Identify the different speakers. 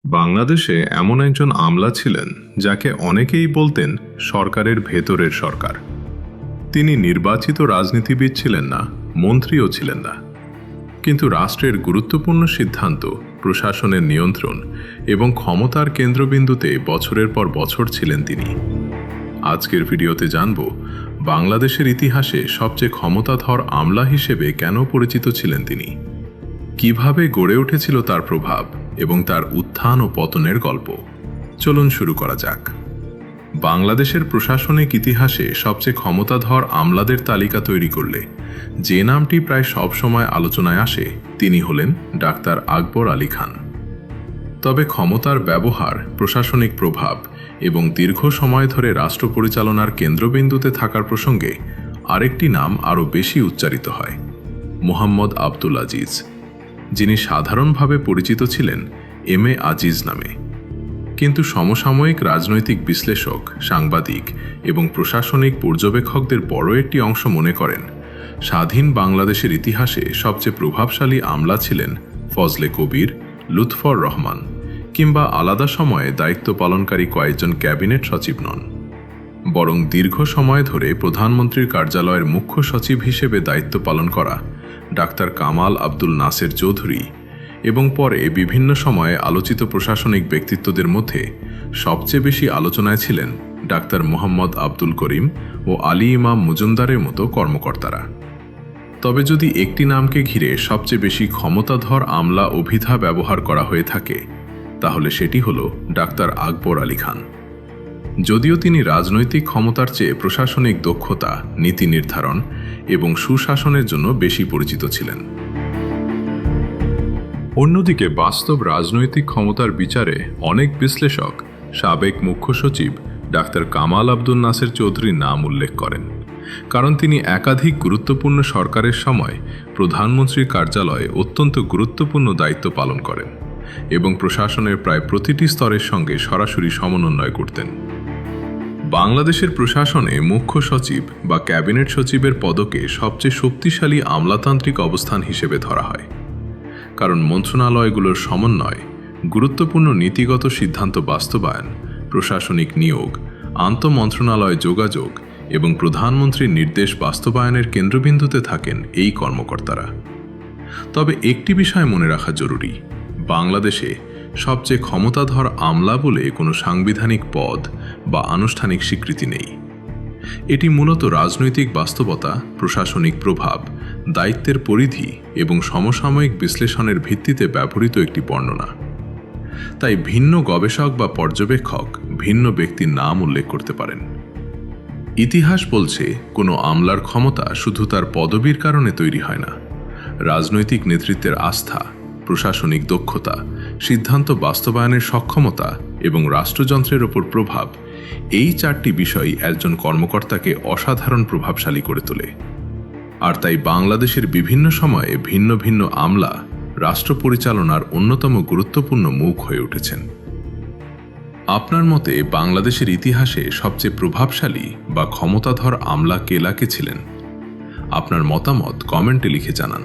Speaker 1: বাংলাদেশে এমন একজন আমলা ছিলেন যাকে অনেকেই বলতেন সরকারের ভেতরের সরকার। তিনি নির্বাচিত রাজনীতিবিদ ছিলেন না, মন্ত্রীও ছিলেন না, কিন্তু রাষ্ট্রের গুরুত্বপূর্ণ সিদ্ধান্ত, প্রশাসনের নিয়ন্ত্রণ এবং ক্ষমতার কেন্দ্রবিন্দুতে বছরের পর বছর ছিলেন তিনি। আজকের ভিডিওতে জানব বাংলাদেশের ইতিহাসে সবচেয়ে ক্ষমতাধর আমলা হিসেবে কেন পরিচিত ছিলেন তিনি, কিভাবে গড়ে উঠেছিল তার প্রভাব এবং তার উত্থান ও পতনের গল্প। চলুন শুরু করা যাক। বাংলাদেশের প্রশাসনিক ইতিহাসে সবচেয়ে ক্ষমতাধর আমলাদের তালিকা তৈরি করলে যে নামটি প্রায় সব সময় আলোচনায় আসে তিনি হলেন ডাক্তার আকবর আলী খান। তবে ক্ষমতার ব্যবহার, প্রশাসনিক প্রভাব এবং দীর্ঘ সময় ধরে রাষ্ট্র পরিচালনার কেন্দ্রবিন্দুতে থাকার প্রসঙ্গে আরেকটি নাম আরও বেশি উচ্চারিত হয়, মোহাম্মদ আব্দুল আজিজ, যিনি সাধারণভাবে পরিচিত ছিলেন এম এ আজিজ নামে। কিন্তু সমসাময়িক রাজনৈতিক বিশ্লেষক, সাংবাদিক এবং প্রশাসনিক পর্যবেক্ষকদের বড় একটি অংশ মনে করেন স্বাধীন বাংলাদেশের ইতিহাসে সবচেয়ে প্রভাবশালী আমলা ছিলেন ফজলে কবির, লুৎফর রহমান কিংবা আলাদা সময়ে দায়িত্ব পালনকারী কয়েকজন ক্যাবিনেট সচিব নন, বরং দীর্ঘ সময় ধরে প্রধানমন্ত্রীর কার্যালয়ের মুখ্য সচিব হিসেবে দায়িত্ব পালন করা ডাক্তার কামাল আব্দুল নাসের চৌধুরী এবং পরে বিভিন্ন সময়ে আলোচিত প্রশাসনিক ব্যক্তিত্বদের মধ্যে সবচেয়ে বেশি আলোচনায় ছিলেন ডাক্তার মোহাম্মদ আব্দুল করিম ও আলী ইমাম মজুমদারের মতো কর্মকর্তারা। তবে যদি একটি নামকে ঘিরে সবচেয়ে বেশি ক্ষমতাধর আমলা অভিধা ব্যবহার করা হয়ে থাকে তাহলে সেটি হল ডাক্তার আকবর আলী খান। যদিও তিনি রাজনৈতিক ক্ষমতার চেয়ে প্রশাসনিক দক্ষতা, নীতি নির্ধারণ এবং সুশাসনের জন্য বেশি পরিচিত ছিলেন। অন্যদিকে বাস্তব রাজনৈতিক ক্ষমতার বিচারে অনেক বিশ্লেষক সাবেক মুখ্য সচিব ডাক্তার কামাল আব্দুল নাসের চৌধুরীর নাম উল্লেখ করেন, কারণ তিনি একাধিক গুরুত্বপূর্ণ সরকারের সময় প্রধানমন্ত্রীর কার্যালয়ে অত্যন্ত গুরুত্বপূর্ণ দায়িত্ব পালন করেন এবং প্রশাসনের প্রায় প্রতিটি স্তরের সঙ্গে সরাসরি সমন্বয় করতেন। বাংলাদেশের প্রশাসনে মুখ্য সচিব বা ক্যাবিনেট সচিবের পদকে সবচেয়ে শক্তিশালী আমলাতান্ত্রিক অবস্থান হিসেবে ধরা হয়, কারণ মন্ত্রণালয়গুলোর সমন্বয়, গুরুত্বপূর্ণ নীতিগত সিদ্ধান্ত বাস্তবায়ন, প্রশাসনিক নিয়োগ, আন্তঃমন্ত্রণালয় যোগাযোগ এবং প্রধানমন্ত্রীর নির্দেশ বাস্তবায়নের কেন্দ্রবিন্দুতে থাকেন এই কর্মকর্তারা। তবে একটি বিষয় মনে রাখা জরুরি, বাংলাদেশে সবচেয়ে ক্ষমতাধর আমলা বলে কোনো সাংবিধানিক পদ বা আনুষ্ঠানিক স্বীকৃতি নেই। এটি মূলত রাজনৈতিক বাস্তবতা, প্রশাসনিক প্রভাব, দায়িত্বের পরিধি এবং সমসাময়িক বিশ্লেষণের ভিত্তিতে ব্যবহৃত একটি বর্ণনা। তাই ভিন্ন গবেষক বা পর্যবেক্ষক ভিন্ন ব্যক্তির নাম উল্লেখ করতে পারেন। ইতিহাস বলছে কোনো আমলার ক্ষমতা শুধু তার পদবীর কারণে তৈরি হয় না। রাজনৈতিক নেতৃত্বের আস্থা, প্রশাসনিক দক্ষতা, সিদ্ধান্ত বাস্তবায়নের সক্ষমতা এবং রাষ্ট্রযন্ত্রের ওপর প্রভাব, এই চারটি বিষয় একজন কর্মকর্তাকে অসাধারণ প্রভাবশালী করে তোলে। আর তাই বাংলাদেশের বিভিন্ন সময়ে ভিন্ন ভিন্ন আমলা রাষ্ট্র পরিচালনার অন্যতম গুরুত্বপূর্ণ মুখ হয়ে উঠেছেন। আপনার মতে বাংলাদেশের ইতিহাসে সবচেয়ে প্রভাবশালী বা ক্ষমতাধর আমলা কে ছিলেন? আপনার মতামত কমেন্টে লিখে জানান।